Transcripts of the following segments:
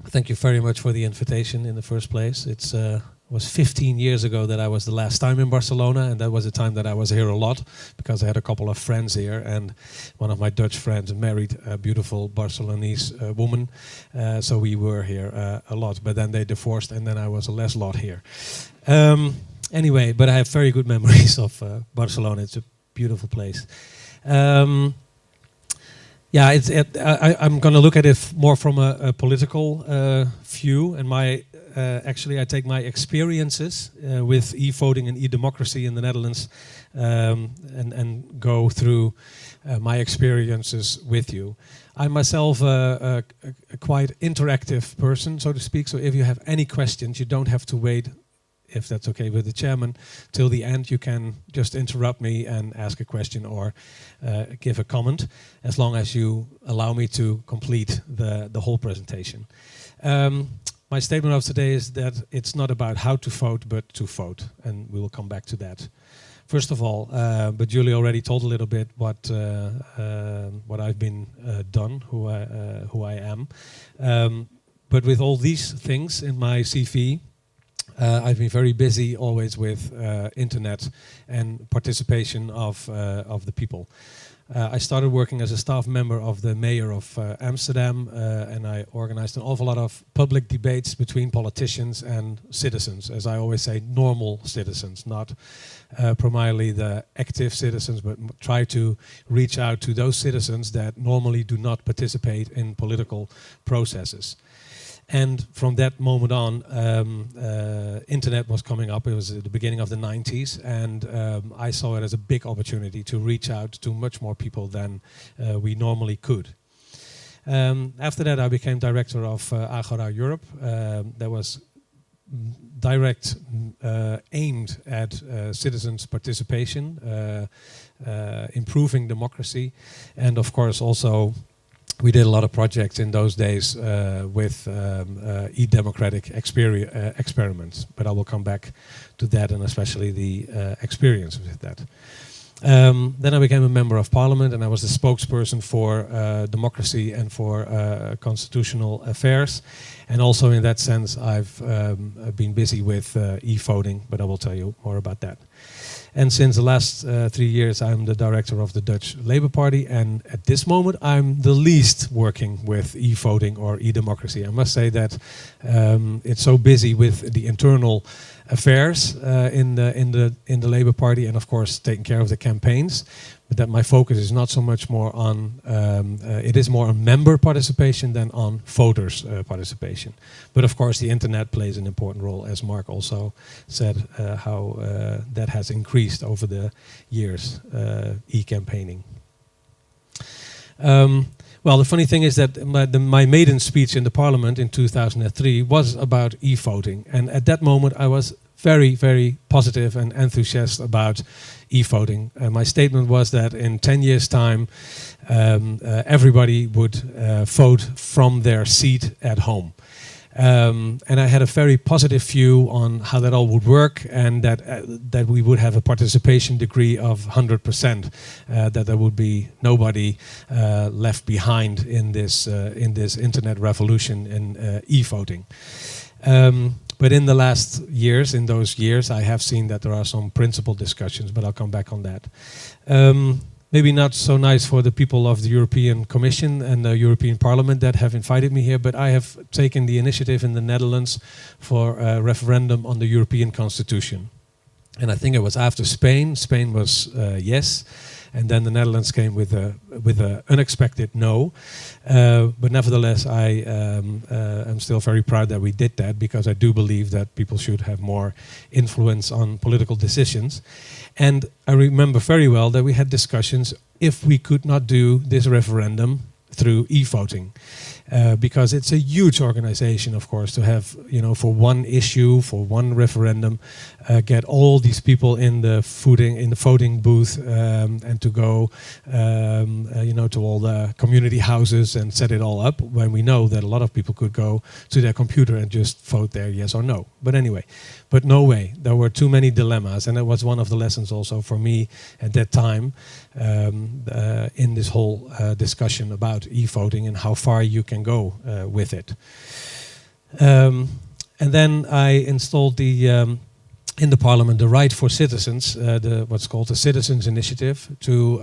Thank you very much for the invitation in the first place. It was 15 years ago that I was the last time in Barcelona, and that was a time that I was here a lot because I had a couple of friends here, and one of my Dutch friends married a beautiful Barcelonese woman, so we were here a lot, but then they divorced and then I was a less lot here. Anyway, but I have very good memories of Barcelona. It's a beautiful place. Yeah, I'm going to look at it more from a political view, and actually I take my experiences with e-voting and e-democracy in the Netherlands and go through my experiences with you. I'm myself a quite interactive person, so to speak, so if you have any questions, you don't have to wait, if that's okay with the chairman, till the end. You can just interrupt me and ask a question or give a comment, as long as you allow me to complete the whole presentation. My statement of today is that it's not about how to vote, but to vote, and we will come back to that. First of all, but Julie already told a little bit what I've been done, who I am. But with all these things in my CV, I've been very busy always with internet and participation of the people. I started working as a staff member of the mayor of Amsterdam, and I organized an awful lot of public debates between politicians and citizens. As I always say, normal citizens, not primarily the active citizens, but try to reach out to those citizens that normally do not participate in political processes. And from that moment on, internet was coming up. It was at the beginning of the 90s, and I saw it as a big opportunity to reach out to much more people than we normally could. After that, I became director of Agora Europe. That was direct aimed at citizens' participation, improving democracy, and of course also we did a lot of projects in those days with e-democratic experiments, but I will come back to that, and especially the experience with that. Then I became a member of Parliament, and I was the spokesperson for democracy and for constitutional affairs. And also in that sense, I've been busy with e-voting, but I will tell you more about that. And since the last 3 years, I'm the director of the Dutch Labour Party, and at this moment, I'm the least working with e-voting or e-democracy. I must say that it's so busy with the internal affairs in the Labour Party, and of course taking care of the campaigns, but that my focus is not so much more on, it is more on member participation than on voters participation. But of course the internet plays an important role, as Mark also said, how that has increased over the years, e-campaigning. Well, the funny thing is that my maiden speech in the Parliament in 2003 was about e-voting, and at that moment I was very, very positive and enthusiastic about e-voting. My statement was that in 10 years' time, everybody would vote from their seat at home. And I had a very positive view on how that all would work, and that we would have a participation degree of 100%, that there would be nobody left behind in this internet revolution in e-voting. But in the last years, in those years, I have seen that there are some principal discussions, but I'll come back on that. Maybe not so nice for the people of the European Commission and the European Parliament that have invited me here, but I have taken the initiative in the Netherlands for a referendum on the European Constitution. And I think it was after Spain. Spain was yes, and then the Netherlands came with a unexpected no. But nevertheless, I am still very proud that we did that, because I do believe that people should have more influence on political decisions. And I remember very well that we had discussions if we could not do this referendum through e-voting. Because it's a huge organization, of course, to have, for one issue, for one referendum, get all these people in the voting booth, and to go, to all the community houses and set it all up, when we know that a lot of people could go to their computer and just vote there yes or no. But anyway, but no way. There were too many dilemmas, and it was one of the lessons also for me at that time in this whole discussion about e-voting and how far you can go with it. And then I installed in the Parliament the right for citizens, what's called the Citizens Initiative, to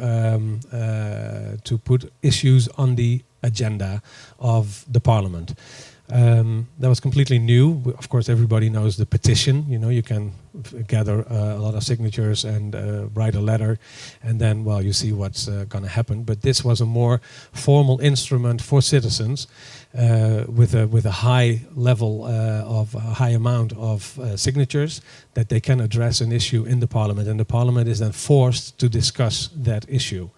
put issues on the agenda of the Parliament. That was completely new. Of course, everybody knows the petition. You know, you can gather a lot of signatures and write a letter, and then, well, you see what's going to happen. But this was a more formal instrument for citizens with a high level of a high amount of signatures that they can address an issue in the Parliament, and the Parliament is then forced to discuss that issue.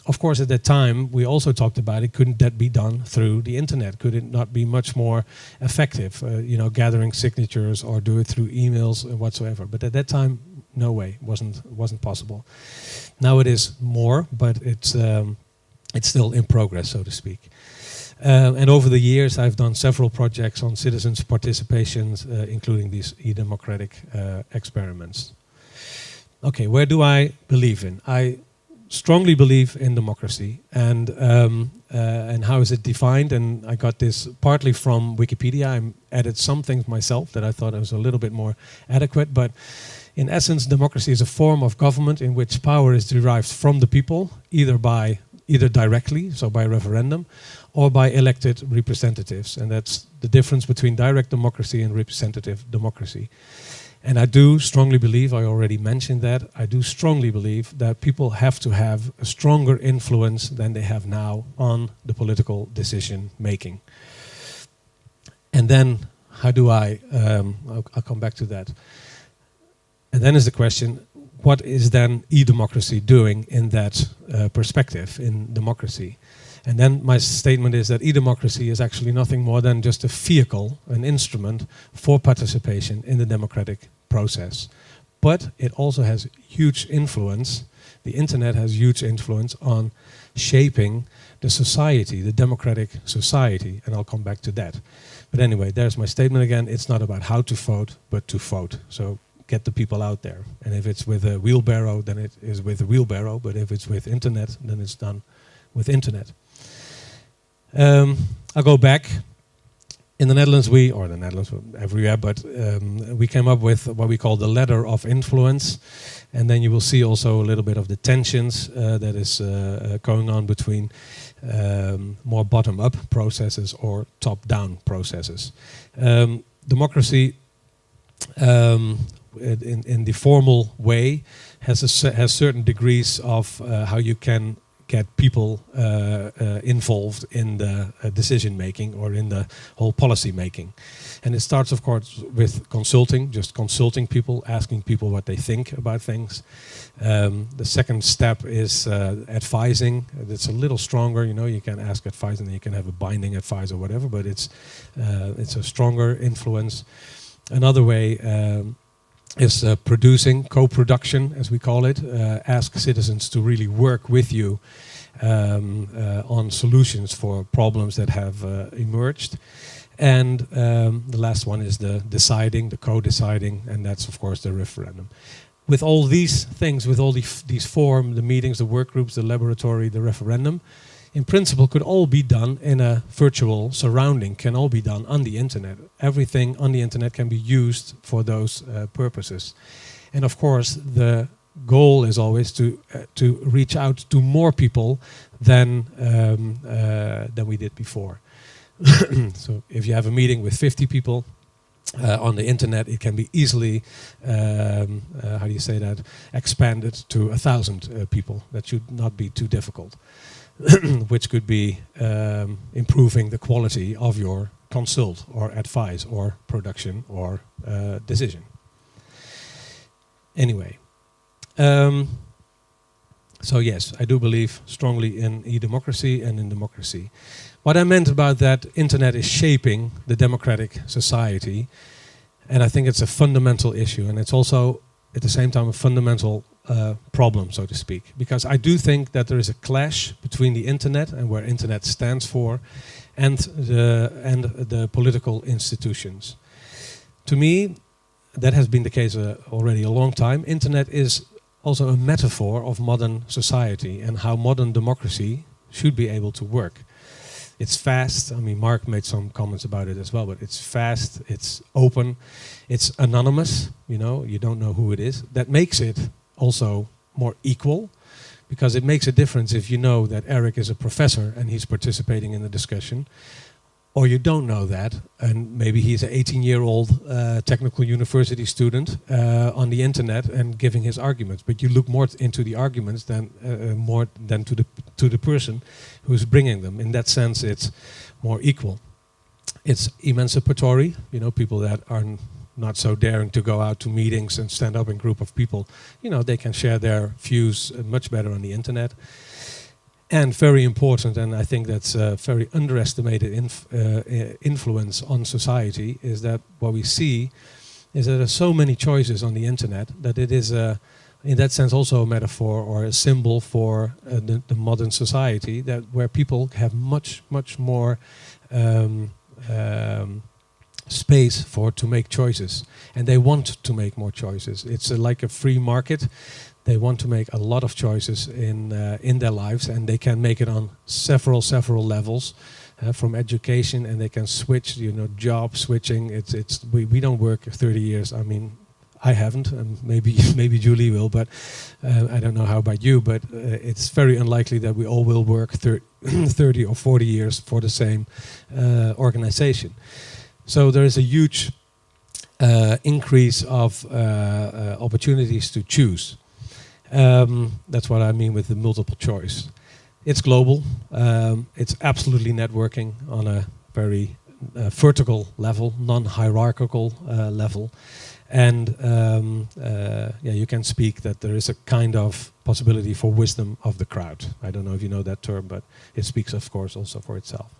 Of course, at that time, we also talked about it. Couldn't that be done through the internet? Could it not be much more effective, you know, gathering signatures or do it through emails or whatsoever? But at that time, no way, wasn't possible. Now it is more, but it's still in progress, so to speak. And over the years, I've done several projects on citizens' participations, including these e-democratic experiments. Okay, where do I believe in? I strongly believe in democracy, and how is it defined? And I got this partly from Wikipedia. I added some things myself that I thought was a little bit more adequate, but in essence, democracy is a form of government in which power is derived from the people, either directly, so by referendum, or by elected representatives. And that's the difference between direct democracy and representative democracy. And I do strongly believe, I already mentioned that, I do strongly believe that people have to have a stronger influence than they have now on the political decision making. And then, how do I'll come back to that. And then is the question, what is then e-democracy doing in that perspective, in democracy? And then my statement is that e-democracy is actually nothing more than just a vehicle, an instrument for participation in the democratic process. But it also has huge influence, the internet has huge influence on shaping the society, the democratic society, and I'll come back to that. But anyway, there's my statement again, it's not about how to vote, but to vote. So get the people out there. And if it's with a wheelbarrow, then it is with a wheelbarrow, but if it's with internet, then it's done with internet. I'll go back. In the Netherlands, everywhere, but we came up with what we call the ladder of influence. And then you will see also a little bit of the tensions that is going on between more bottom-up processes or top-down processes. Democracy, in the formal way, has certain degrees of how you can get people involved in the decision making or in the whole policy making. And it starts, of course, with consulting, just consulting people, asking people what they think about things. The second step is advising. It's a little stronger, you know, you can ask advice and you can have a binding advice or whatever, but it's a stronger influence. Another way is producing, co-production, as we call it. Ask citizens to really work with you on solutions for problems that have emerged. And the last one is the deciding, the co-deciding, and that's, of course, the referendum. With all these things, with all these form, the meetings, the work groups, the laboratory, the referendum, in principle could all be done in a virtual surrounding, can all be done on the internet. Everything on the internet can be used for those purposes. And of course, the goal is always to reach out to more people than we did before. So if you have a meeting with 50 people on the internet, it can be easily, how do you say that, expanded to 1,000 people. That should not be too difficult. Which could be improving the quality of your consult or advice or production or decision. Anyway, so yes, I do believe strongly in e-democracy and in democracy. What I meant about that, internet is shaping the democratic society, and I think it's a fundamental issue, and it's also at the same time a fundamental problem, so to speak, because I do think that there is a clash between the internet and where internet stands for, and the political institutions. To me, that has been the case already a long time. Internet is also a metaphor of modern society and how modern democracy should be able to work. It's fast. I mean, Mark made some comments about it as well, but it's fast, it's open, it's anonymous, you know, you don't know who it is. That makes it also more equal, because it makes a difference if you know that Eric is a professor and he's participating in the discussion, or you don't know that, and maybe he's an 18-year-old technical university student on the internet and giving his arguments. But you look more into the arguments than more than to the person who's bringing them. In that sense, it's more equal. It's emancipatory. You know, people that are not so daring to go out to meetings and stand up in a group of people, you know, they can share their views much better on the internet. And very important, and I think that's a very underestimated influence on society, is that what we see is that there are so many choices on the internet that it is, in that sense, also a metaphor or a symbol for the modern society, that where people have much more space to make choices, and they want to make more choices. It's like a free market. They want to make a lot of choices in their lives, and they can make it on several levels, from education, and they can switch, you know, job switching. We don't work 30 years. I mean, I haven't, and maybe Julie will, but I don't know how about you. But it's very unlikely that we all will work 30 or 40 years for the same organization. So there is a huge increase of opportunities to choose. That's what I mean with the multiple choice. It's global. It's absolutely networking on a very vertical level, non-hierarchical level. And yeah, you can speak that there is a kind of possibility for wisdom of the crowd. I don't know if you know that term, but it speaks, of course, also for itself.